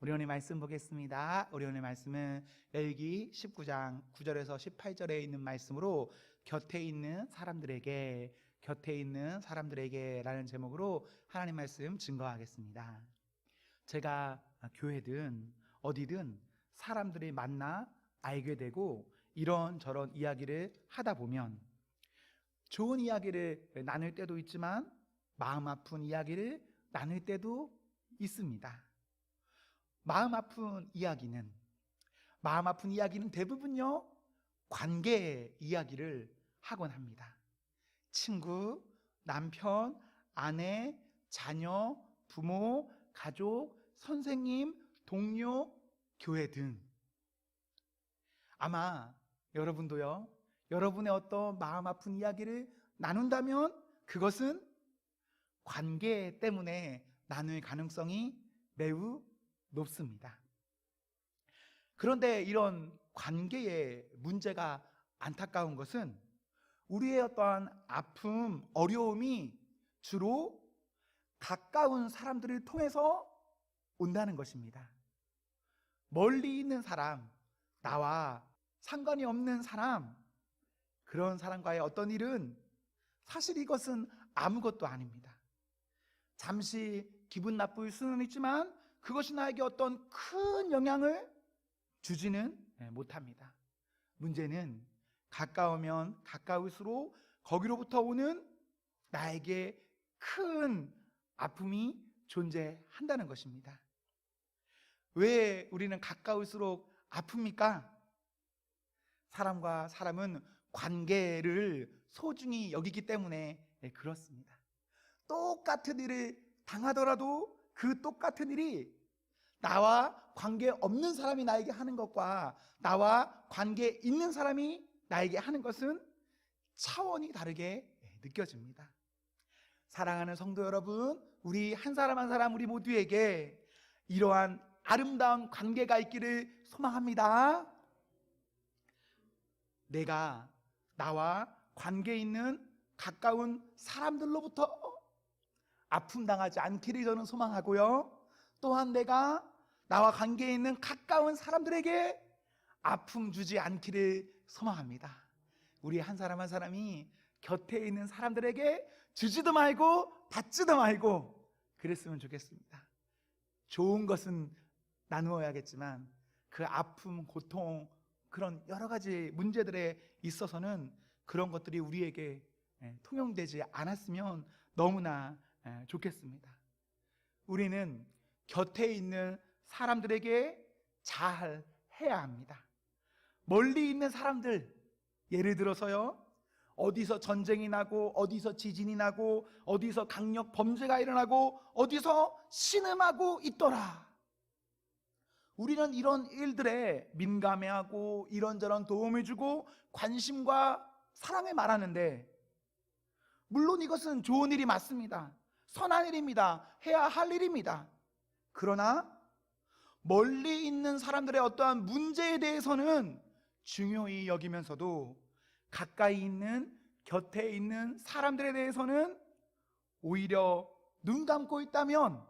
우리 오늘 말씀 보겠습니다. 우리 오늘 말씀은 레위기 19장 9절에서 18절에 있는 말씀으로 곁에 있는 사람들에게 라는 제목으로 하나님 말씀 증거하겠습니다. 제가 교회든 어디든 사람들이 만나 알게 되고 이런저런 이야기를 하다 보면 좋은 이야기를 나눌 때도 있지만 마음 아픈 이야기를 나눌 때도 있습니다. 마음 아픈 이야기는 대부분요 관계 이야기를 하곤 합니다. 친구, 남편, 아내, 자녀, 부모, 가족, 선생님, 동료, 교회 등. 아마 여러분도요 여러분의 어떤 마음 아픈 이야기를 나눈다면 그것은 관계 때문에 나눌 가능성이 매우 높습니다. 그런데 이런 관계의 문제가 안타까운 것은 우리의 어떠한 아픔, 어려움이 주로 가까운 사람들을 통해서 온다는 것입니다. 멀리 있는 사람, 나와 상관이 없는 사람, 그런 사람과의 어떤 일은 사실 이것은 아무것도 아닙니다. 잠시 기분 나쁠 수는 있지만 그것이 나에게 어떤 큰 영향을 주지는 못합니다. 문제는 가까우면 가까울수록 거기로부터 오는 나에게 큰 아픔이 존재한다는 것입니다. 왜 우리는 가까울수록 아픕니까? 사람과 사람은 관계를 소중히 여기기 때문에 그렇습니다. 똑같은 일을 당하더라도 그 똑같은 일이 나와 관계 없는 사람이 나에게 하는 것과 나와 관계 있는 사람이 나에게 하는 것은 차원이 다르게 느껴집니다. 사랑하는 성도 여러분, 우리 한 사람 한 사람 우리 모두에게 이러한 아름다운 관계가 있기를 소망합니다. 내가 나와 관계 있는 가까운 사람들로부터 아픔 당하지 않기를 저는 소망하고요. 또한 내가 나와 관계에 있는 가까운 사람들에게 아픔 주지 않기를 소망합니다. 우리 한 사람 한 사람이 곁에 있는 사람들에게 주지도 말고 받지도 말고 그랬으면 좋겠습니다. 좋은 것은 나누어야겠지만 그 아픔, 고통, 그런 여러 가지 문제들에 있어서는 그런 것들이 우리에게 통용되지 않았으면 너무나 좋겠습니다. 우리는 곁에 있는 사람들에게 잘 해야 합니다. 멀리 있는 사람들, 예를 들어서요, 어디서 전쟁이 나고 어디서 지진이 나고 어디서 강력 범죄가 일어나고 어디서 신음하고 있더라. 우리는 이런 일들에 민감해하고 이런저런 도움을 주고 관심과 사랑을 말하는데, 물론 이것은 좋은 일이 맞습니다. 선한 일입니다. 해야 할 일입니다. 그러나 멀리 있는 사람들의 어떠한 문제에 대해서는 중요히 여기면서도 가까이 있는 곁에 있는 사람들에 대해서는 오히려 눈 감고 있다면,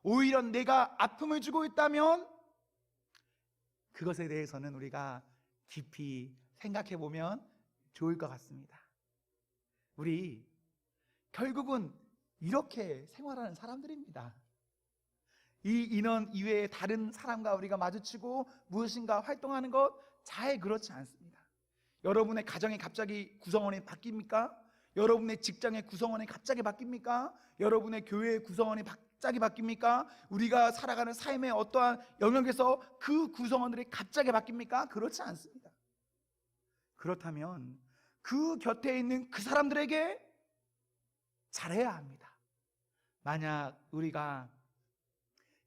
오히려 내가 아픔을 주고 있다면 그것에 대해서는 우리가 깊이 생각해 보면 좋을 것 같습니다. 우리 결국은 이렇게 생활하는 사람들입니다. 이 인원 이외에 다른 사람과 우리가 마주치고 무엇인가 활동하는 것 잘 그렇지 않습니다. 여러분의 가정이 갑자기 구성원이 바뀝니까? 여러분의 직장의 구성원이 갑자기 바뀝니까? 여러분의 교회의 구성원이 갑자기 바뀝니까? 우리가 살아가는 삶의 어떠한 영역에서 그 구성원들이 갑자기 바뀝니까? 그렇지 않습니다. 그렇다면 그 곁에 있는 그 사람들에게 잘해야 합니다. 만약 우리가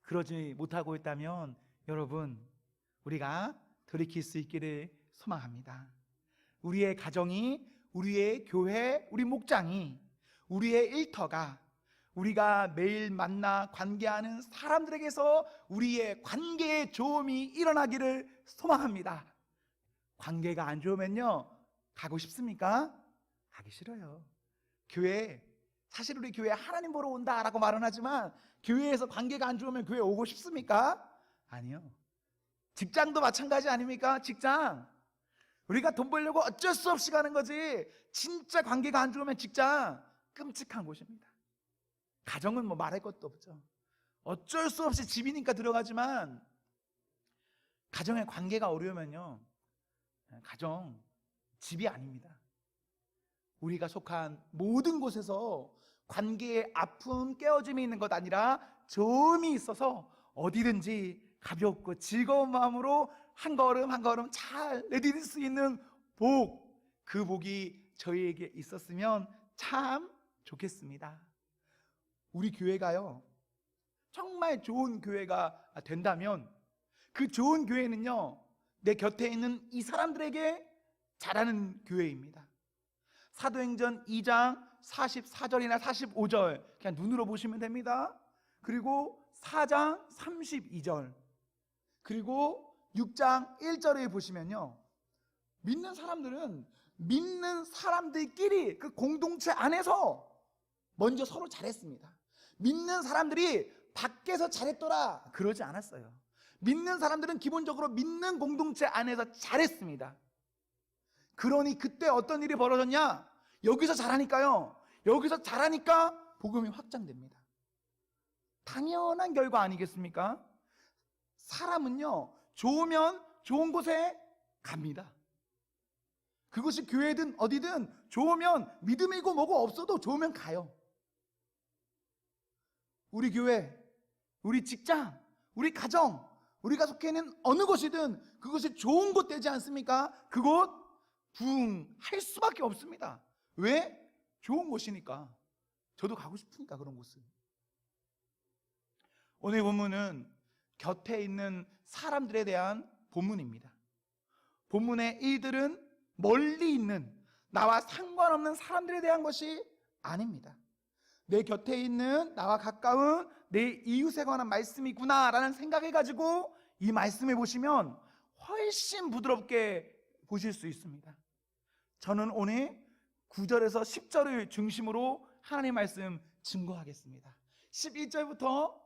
그러지 못하고 있다면 여러분, 우리가 돌이킬 수 있기를 소망합니다. 우리의 가정이, 우리의 교회, 우리 목장이, 우리의 일터가, 우리가 매일 만나 관계하는 사람들에게서 우리의 관계의 좋음이 일어나기를 소망합니다. 관계가 안 좋으면요, 가고 싶습니까? 가기 싫어요. 교회, 사실 우리 교회 하나님 보러 온다라고 말은 하지만 교회에서 관계가 안 좋으면 교회 오고 싶습니까? 아니요. 직장도 마찬가지 아닙니까? 직장. 우리가 돈 벌려고 어쩔 수 없이 가는 거지. 진짜 관계가 안 좋으면 직장 끔찍한 곳입니다. 가정은 뭐 말할 것도 없죠. 어쩔 수 없이 집이니까 들어가지만 가정의 관계가 어려우면요, 가정 집이 아닙니다. 우리가 속한 모든 곳에서 관계의 아픔, 깨어짐이 있는 것 아니라 좋음이 있어서 어디든지 가볍고 즐거운 마음으로 한 걸음 한 걸음 잘 내디딜 수 있는 복, 그 복이 저희에게 있었으면 참 좋겠습니다. 우리 교회가요, 정말 좋은 교회가 된다면 그 좋은 교회는요, 내 곁에 있는 이 사람들에게 잘하는 교회입니다. 사도행전 2장 44절이나 45절 그냥 눈으로 보시면 됩니다. 그리고 4장 32절, 그리고 6장 1절에 보시면요, 믿는 사람들은 믿는 사람들끼리 그 공동체 안에서 먼저 서로 잘했습니다. 믿는 사람들이 밖에서 잘했더라 그러지 않았어요. 믿는 사람들은 기본적으로 믿는 공동체 안에서 잘했습니다. 그러니 그때 어떤 일이 벌어졌냐? 여기서 잘하니까요, 여기서 잘하니까 복음이 확장됩니다. 당연한 결과 아니겠습니까? 사람은요, 좋으면 좋은 곳에 갑니다. 그것이 교회든 어디든 좋으면 믿음이고 뭐고 없어도 좋으면 가요. 우리 교회, 우리 직장, 우리 가정, 우리가 속해 있는 어느 곳이든 그것이 좋은 곳 되지 않습니까? 그곳 부흥할 수밖에 없습니다. 왜? 좋은 곳이니까. 저도 가고 싶으니까 그런 곳은. 오늘 본문은 곁에 있는 사람들에 대한 본문입니다. 본문의 이들은 멀리 있는 나와 상관없는 사람들에 대한 것이 아닙니다. 내 곁에 있는 나와 가까운 내 이웃에 관한 말씀이구나 라는 생각을 가지고 이 말씀을 보시면 훨씬 부드럽게 보실 수 있습니다. 저는 오늘 9절에서 10절을 중심으로 하나님의 말씀 증거하겠습니다. 11절부터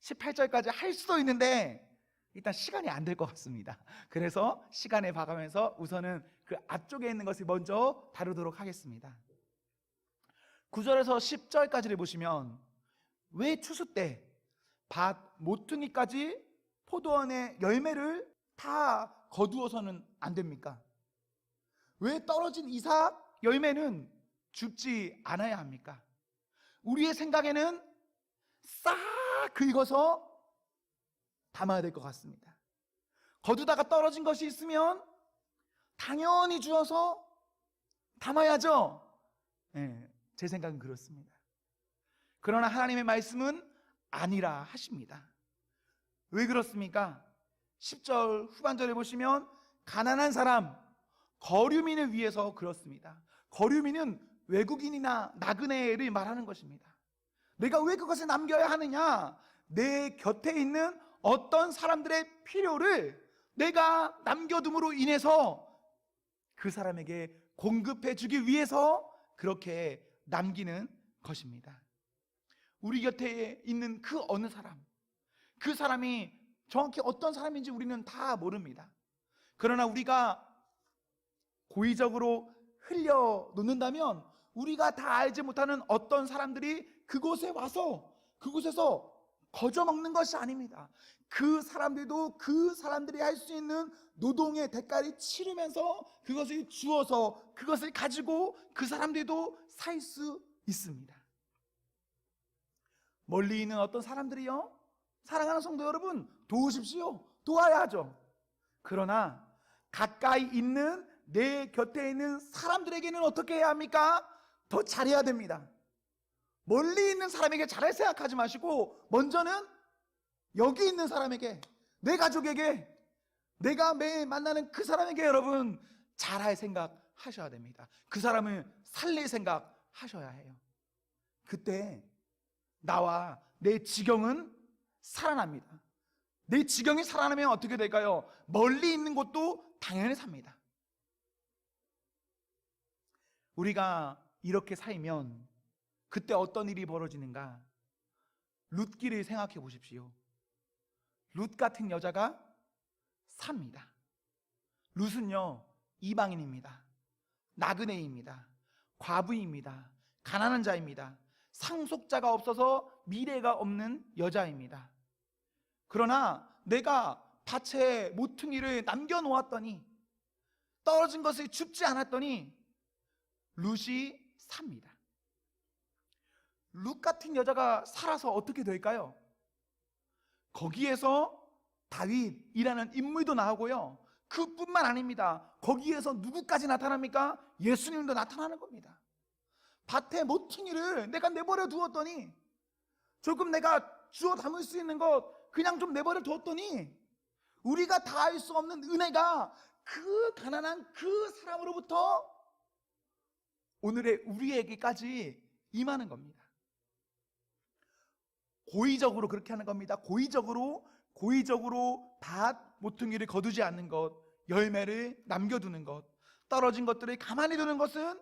18절까지 할 수도 있는데 일단 시간이 안 될 것 같습니다. 그래서 시간에 봐가면서 우선은 그 앞쪽에 있는 것을 먼저 다루도록 하겠습니다. 9절에서 10절까지를 보시면 왜 추수 때 밭 모퉁이까지 포도원의 열매를 다 거두어서는 안 됩니까? 왜 떨어진 이삭 열매는 줍지 않아야 합니까? 우리의 생각에는 싹 긁어서 담아야 될 것 같습니다. 거두다가 떨어진 것이 있으면 당연히 주어서 담아야죠. 제 생각은 그렇습니다. 그러나 하나님의 말씀은 아니라 하십니다. 왜 그렇습니까? 10절 후반절에 보시면 가난한 사람, 거류민을 위해서 그렇습니다. 거류민은 외국인이나 나그네를 말하는 것입니다. 내가 왜 그것을 남겨야 하느냐? 내 곁에 있는 어떤 사람들의 필요를 내가 남겨둠으로 인해서 그 사람에게 공급해 주기 위해서 그렇게 남기는 것입니다. 우리 곁에 있는 그 어느 사람, 그 사람이 정확히 어떤 사람인지 우리는 다 모릅니다. 그러나 우리가 고의적으로 흘려놓는다면 우리가 다 알지 못하는 어떤 사람들이 그곳에 와서 그곳에서 거저먹는 것이 아닙니다. 그 사람들도 그 사람들이 할 수 있는 노동의 대가를 치르면서 그것을 주어서 그것을 가지고 그 사람들도 살 수 있습니다. 멀리 있는 어떤 사람들이요, 사랑하는 성도 여러분, 도우십시오. 도와야 하죠. 그러나 가까이 있는 내 곁에 있는 사람들에게는 어떻게 해야 합니까? 더 잘해야 됩니다. 멀리 있는 사람에게 잘할 생각하지 마시고 먼저는 여기 있는 사람에게, 내 가족에게, 내가 매일 만나는 그 사람에게 여러분 잘할 생각 하셔야 됩니다. 그 사람을 살릴 생각 하셔야 해요. 그때 나와 내 지경은 살아납니다. 내 지경이 살아나면 어떻게 될까요? 멀리 있는 곳도 당연히 삽니다. 우리가 이렇게 살면 그때 어떤 일이 벌어지는가? 룻기를 생각해 보십시오. 룻 같은 여자가 삽니다. 룻은요, 이방인입니다. 나그네입니다. 과부입니다. 가난한 자입니다. 상속자가 없어서 미래가 없는 여자입니다. 그러나 내가 밭에 모퉁이를 남겨놓았더니, 떨어진 것을 줍지 않았더니 룻이 삽니다. 룻 같은 여자가 살아서 어떻게 될까요? 거기에서 다윗이라는 인물도 나오고요, 그뿐만 아닙니다. 거기에서 누구까지 나타납니까? 예수님도 나타나는 겁니다. 밭에 모퉁이를 내가 내버려 두었더니, 조금 내가 주워 담을 수 있는 것 그냥 좀 내버려 두었더니, 우리가 다 알 수 없는 은혜가 그 가난한 그 사람으로부터 오늘의 우리에게까지 임하는 겁니다. 고의적으로 그렇게 하는 겁니다. 고의적으로 밭 모퉁이를 거두지 않는 것, 열매를 남겨두는 것, 떨어진 것들을 가만히 두는 것은,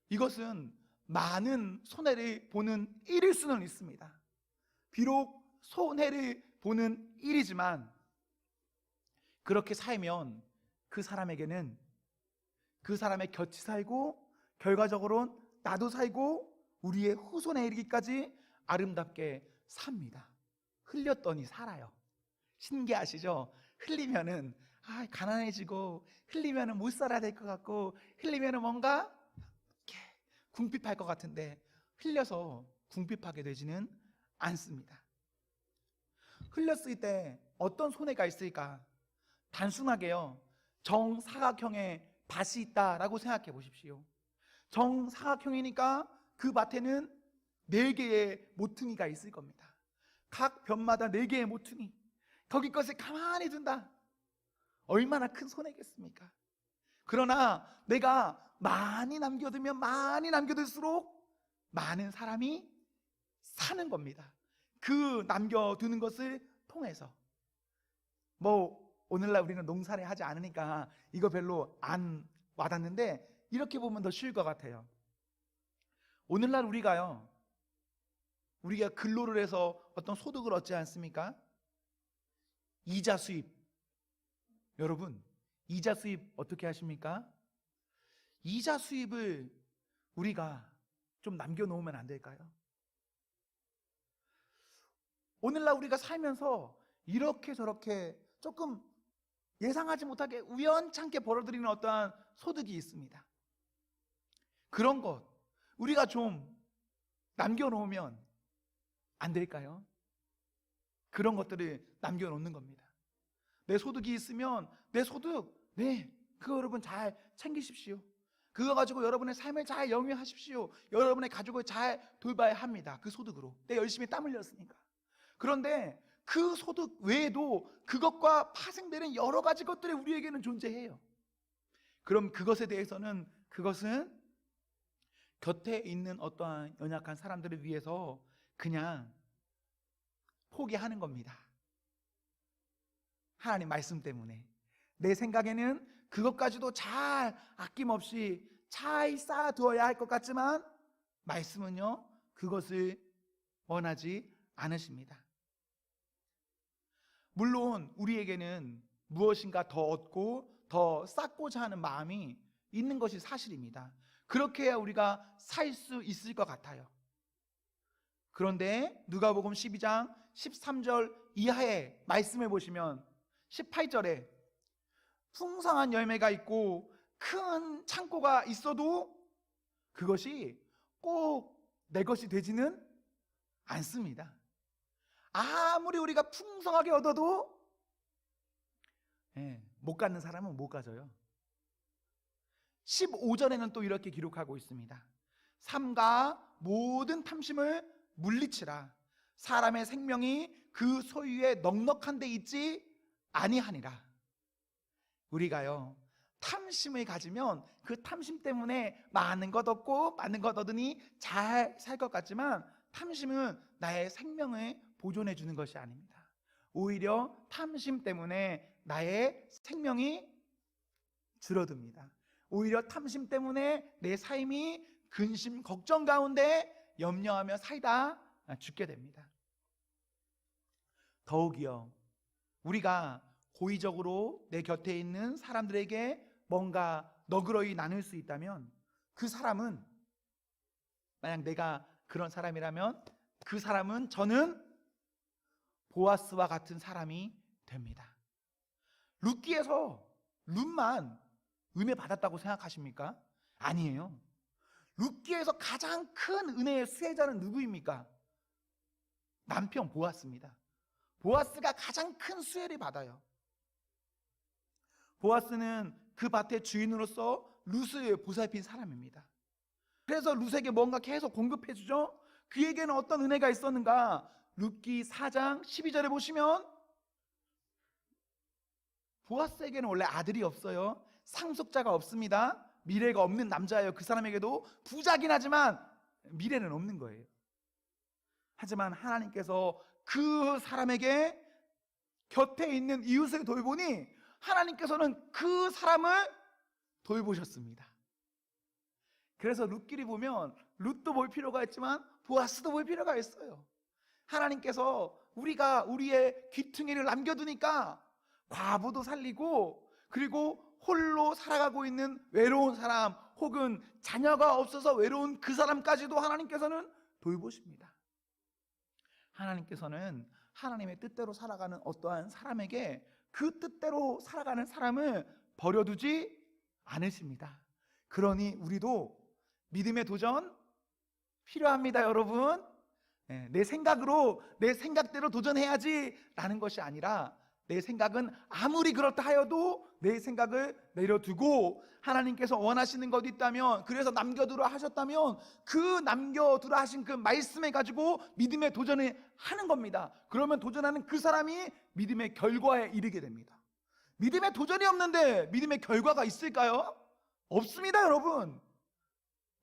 이것은 많은 손해를 보는 일일 수는 있습니다. 비록 손해를 보는 일이지만, 그렇게 살면 그 사람에게는 그 사람의 곁이 살고, 결과적으로는 나도 살고 우리의 후손에 이르기까지 아름답게 삽니다. 흘렸더니 살아요. 신기하시죠? 흘리면은 가난해지고, 흘리면은 못 살아야 될 것 같고, 흘리면은 뭔가 이렇게 궁핍할 것 같은데, 흘려서 궁핍하게 되지는 않습니다. 흘렸을 때 어떤 손해가 있을까? 단순하게요, 정사각형의 밭이 있다라고 생각해 보십시오. 정사각형이니까 그 밭에는 4개의 모퉁이가 있을 겁니다. 각 벼마다 4개의 모퉁이, 거기 것을 가만히 둔다. 얼마나 큰 손해겠습니까? 그러나 내가 많이 남겨두면 많이 남겨둘수록 많은 사람이 사는 겁니다. 그 남겨두는 것을 통해서. 오늘날 우리는 농사를 하지 않으니까 이거 별로 안 와닿는데, 이렇게 보면 더 쉬울 것 같아요. 오늘날 우리가 근로를 해서 어떤 소득을 얻지 않습니까? 이자 수입. 여러분, 이자 수입 어떻게 하십니까? 이자 수입을 우리가 좀 남겨놓으면 안 될까요? 오늘날 우리가 살면서 이렇게 저렇게 조금 예상하지 못하게 우연찮게 벌어들이는 어떠한 소득이 있습니다. 그런 것 우리가 좀 남겨놓으면 안 될까요? 그런 것들을 남겨놓는 겁니다. 내 소득이 있으면 내 소득, 그거 여러분 잘 챙기십시오. 그거 가지고 여러분의 삶을 잘 영위하십시오. 여러분의 가족을 잘 돌봐야 합니다. 그 소득으로. 내 열심히 땀 흘렸으니까. 그런데 그 소득 외에도 그것과 파생되는 여러 가지 것들이 우리에게는 존재해요. 그럼 그것에 대해서는, 그것은 곁에 있는 어떠한 연약한 사람들을 위해서 그냥 포기하는 겁니다. 하나님 말씀 때문에. 내 생각에는 그것까지도 잘 아낌없이 잘 쌓아두어야 할 것 같지만, 말씀은요, 그것을 원하지 않으십니다. 물론 우리에게는 무엇인가 더 얻고 더 쌓고자 하는 마음이 있는 것이 사실입니다. 그렇게 해야 우리가 살 수 있을 것 같아요. 그런데 누가복음 12장 13절 이하의 말씀을 보시면 18절에 풍성한 열매가 있고 큰 창고가 있어도 그것이 꼭 내 것이 되지는 않습니다. 아무리 우리가 풍성하게 얻어도 못 갖는 사람은 못 가져요. 15절에는 또 이렇게 기록하고 있습니다. 삼가 모든 탐심을 물리치라. 사람의 생명이 그 소유에 넉넉한 데 있지 아니하니라. 우리가요, 탐심을 가지면 그 탐심 때문에 많은 것 얻고 많은 것 얻으니 잘 살 것 같지만, 탐심은 나의 생명을 보존해 주는 것이 아닙니다. 오히려 탐심 때문에 나의 생명이 줄어듭니다. 오히려 탐심 때문에 내 삶이 근심 걱정 가운데 염려하며 살다 죽게 됩니다. 더욱이요, 우리가 고의적으로 내 곁에 있는 사람들에게 뭔가 너그러이 나눌 수 있다면 그 사람은, 만약 내가 그런 사람이라면 그 사람은 저는 보아스와 같은 사람이 됩니다. 룻기에서 룻만 은혜 받았다고 생각하십니까? 아니에요. 룻기에서 가장 큰 은혜의 수혜자는 누구입니까? 남편 보아스입니다. 보아스가 가장 큰 수혜를 받아요. 보아스는 그 밭의 주인으로서 룻을 보살핀 사람입니다. 그래서 룻에게 뭔가 계속 공급해 주죠. 그에게는 어떤 은혜가 있었는가? 룻기 4장 12절에 보시면 보아스에게는 원래 아들이 없어요. 상속자가 없습니다. 미래가 없는 남자예요. 그 사람에게도 부자긴 하지만 미래는 없는 거예요. 하지만 하나님께서 그 사람에게 곁에 있는 이웃을 돌보니 하나님께서는 그 사람을 돌보셨습니다. 그래서 룻기를 보면 룻도 볼 필요가 있지만 보아스도 볼 필요가 있어요. 하나님께서 우리가 우리의 귀퉁이를 남겨두니까 과부도 살리고, 그리고 홀로 살아가고 있는 외로운 사람, 혹은 자녀가 없어서 외로운 그 사람까지도 하나님께서는 돌보십니다. 하나님께서는 하나님의 뜻대로 살아가는 어떠한 사람에게 그 뜻대로 살아가는 사람을 버려두지 않으십니다. 그러니 우리도 믿음의 도전 필요합니다, 여러분. 내 생각으로, 내 생각대로 도전해야지 라는 것이 아니라, 내 생각은 아무리 그렇다 하여도 내 생각을 내려두고 하나님께서 원하시는 것이 있다면, 그래서 남겨두라 하셨다면 그 남겨두라 하신 그 말씀을 가지고 믿음의 도전을 하는 겁니다. 그러면 도전하는 그 사람이 믿음의 결과에 이르게 됩니다. 믿음의 도전이 없는데 믿음의 결과가 있을까요? 없습니다, 여러분.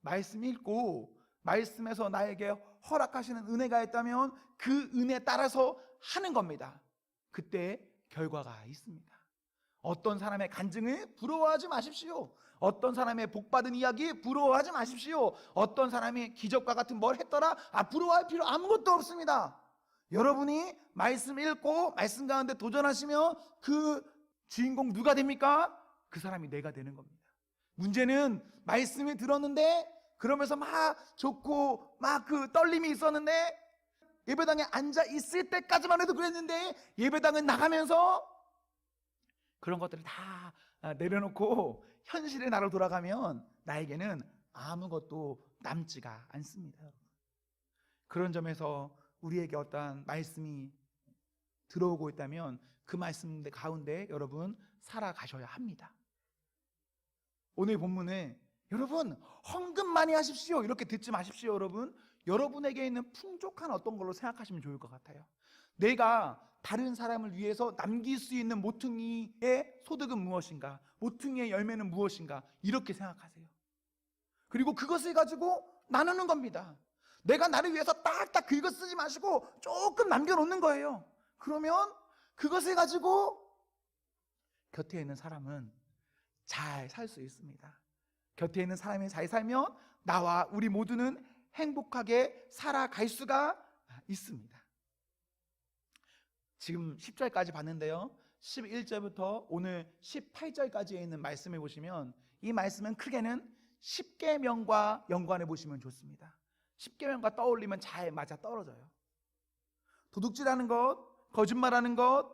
말씀 읽고 말씀에서 나에게 허락하시는 은혜가 있다면 그 은혜에 따라서 하는 겁니다. 그때 결과가 있습니다. 어떤 사람의 간증을 부러워하지 마십시오. 어떤 사람의 복받은 이야기 부러워하지 마십시오. 어떤 사람이 기적과 같은 뭘 했더라, 부러워할 필요 아무것도 없습니다. 여러분이 말씀 읽고 말씀 가운데 도전하시면 그 주인공 누가 됩니까? 그 사람이 내가 되는 겁니다. 문제는 말씀을 들었는데 그러면서 막 좋고 막 그 떨림이 있었는데, 예배당에 앉아 있을 때까지만 해도 그랬는데 예배당은 나가면서 그런 것들을 다 내려놓고 현실의 나로 돌아가면 나에게는 아무것도 남지가 않습니다. 그런 점에서 우리에게 어떠한 말씀이 들어오고 있다면 그 말씀 가운데 여러분 살아가셔야 합니다. 오늘 본문에 여러분 헌금 많이 하십시오 이렇게 듣지 마십시오. 여러분, 여러분에게 있는 풍족한 어떤 걸로 생각하시면 좋을 것 같아요. 내가 다른 사람을 위해서 남길 수 있는 모퉁이의 소득은 무엇인가, 모퉁이의 열매는 무엇인가, 이렇게 생각하세요. 그리고 그것을 가지고 나누는 겁니다. 내가 나를 위해서 딱딱 긁어 쓰지 마시고 조금 남겨놓는 거예요. 그러면 그것을 가지고 곁에 있는 사람은 잘 살 수 있습니다. 곁에 있는 사람이 잘 살면 나와 우리 모두는 행복하게 살아갈 수가 있습니다. 지금 10절까지 봤는데요, 11절부터 오늘 18절까지에 있는 말씀을 보시면 이 말씀은 크게는 십계명과 연관해 보시면 좋습니다. 십계명과 떠올리면 잘 맞아 떨어져요. 도둑질하는 것, 거짓말하는 것,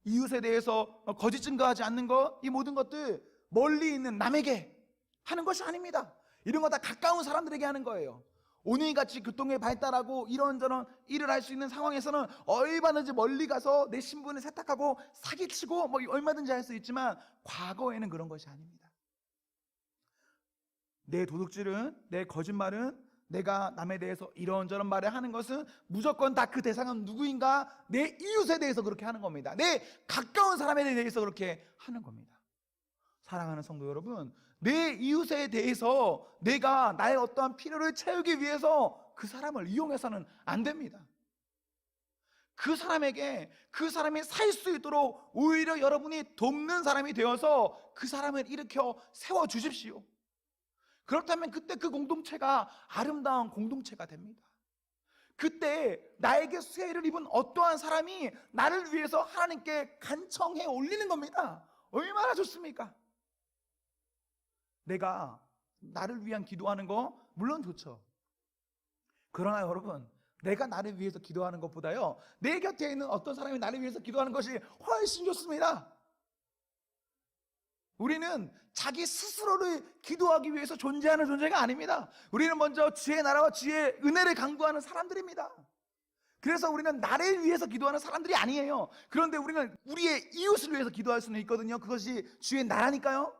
이웃에 대해서 거짓 증거하지 않는 것, 이 모든 것들 멀리 있는 남에게 하는 것이 아닙니다. 이런 거 다 가까운 사람들에게 하는 거예요. 오늘같이 교통이 발달하고 이런저런 일을 할 수 있는 상황에서는 얼마든지 멀리 가서 내 신분을 세탁하고 사기치고 뭐 얼마든지 할 수 있지만 과거에는 그런 것이 아닙니다. 내 도둑질은, 내 거짓말은, 내가 남에 대해서 이런저런 말을 하는 것은 무조건 다 그 대상은 누구인가? 내 이웃에 대해서 그렇게 하는 겁니다. 내 가까운 사람에 대해서 그렇게 하는 겁니다. 사랑하는 성도 여러분, 내 이웃에 대해서 내가 나의 어떠한 필요를 채우기 위해서 그 사람을 이용해서는 안 됩니다. 그 사람에게, 그 사람이 살 수 있도록 오히려 여러분이 돕는 사람이 되어서 그 사람을 일으켜 세워주십시오. 그렇다면 그때 그 공동체가 아름다운 공동체가 됩니다. 그때 나에게 수혜를 입은 어떠한 사람이 나를 위해서 하나님께 간청해 올리는 겁니다. 얼마나 좋습니까? 내가 나를 위한 기도하는 거 물론 좋죠. 그러나 여러분, 내가 나를 위해서 기도하는 것보다요, 내 곁에 있는 어떤 사람이 나를 위해서 기도하는 것이 훨씬 좋습니다. 우리는 자기 스스로를 기도하기 위해서 존재하는 존재가 아닙니다. 우리는 먼저 주의 나라와 주의 은혜를 강구하는 사람들입니다. 그래서 우리는 나를 위해서 기도하는 사람들이 아니에요. 그런데 우리는 우리의 이웃을 위해서 기도할 수는 있거든요. 그것이 주의 나라니까요.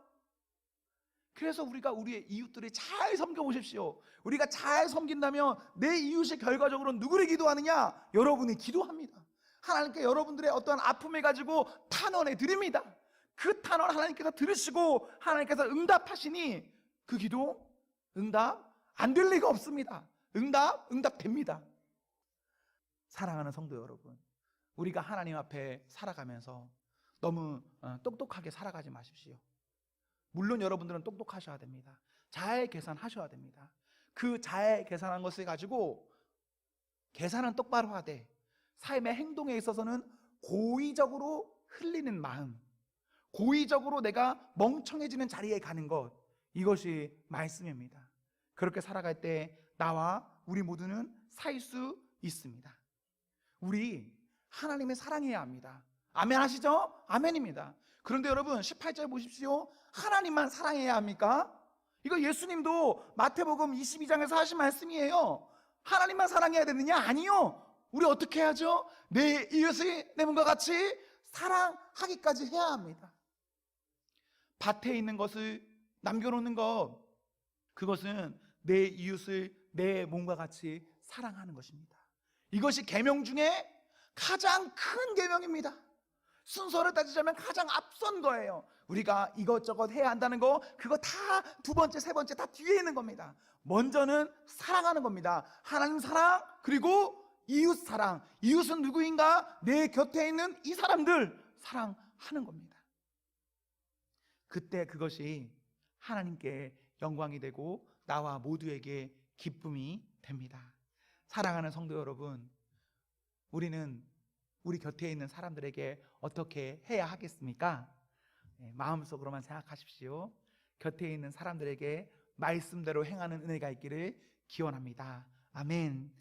그래서 우리가 우리의 이웃들을 잘 섬겨보십시오. 우리가 잘 섬긴다면 내 이웃이 결과적으로 누구를 기도하느냐? 여러분이 기도합니다. 하나님께 여러분들의 어떠한 아픔을 가지고 탄원해 드립니다. 그 탄원 하나님께서 들으시고 하나님께서 응답하시니 그 기도 응답 안 될 리가 없습니다. 응답됩니다. 사랑하는 성도 여러분, 우리가 하나님 앞에 살아가면서 너무 똑똑하게 살아가지 마십시오. 물론 여러분들은 똑똑하셔야 됩니다. 잘 계산하셔야 됩니다. 그 잘 계산한 것을 가지고 계산은 똑바로 하되 삶의 행동에 있어서는 고의적으로 흘리는 마음, 고의적으로 내가 멍청해지는 자리에 가는 것, 이것이 말씀입니다. 그렇게 살아갈 때 나와 우리 모두는 살 수 있습니다. 우리 하나님을 사랑해야 합니다. 아멘 하시죠? 아멘입니다. 그런데 여러분 18절 보십시오. 하나님만 사랑해야 합니까? 이거 예수님도 마태복음 22장에서 하신 말씀이에요. 하나님만 사랑해야 되느냐? 아니요. 우리 어떻게 해야죠? 내 이웃을 내 몸과 같이 사랑하기까지 해야 합니다. 밭에 있는 것을 남겨놓는 것, 그것은 내 이웃을 내 몸과 같이 사랑하는 것입니다. 이것이 계명 중에 가장 큰 계명입니다. 순서를 따지자면 가장 앞선 거예요. 우리가 이것저것 해야 한다는 거, 그거 다 두 번째, 세 번째 다 뒤에 있는 겁니다. 먼저는 사랑하는 겁니다. 하나님 사랑, 그리고 이웃 사랑. 이웃은 누구인가? 내 곁에 있는 이 사람들 사랑하는 겁니다. 그때 그것이 하나님께 영광이 되고 나와 모두에게 기쁨이 됩니다. 사랑하는 성도 여러분, 우리는 우리 곁에 있는 사람들에게 어떻게 해야 하겠습니까? 마음속으로만 생각하십시오. 곁에 있는 사람들에게 말씀대로 행하는 은혜가 있기를 기원합니다. 아멘.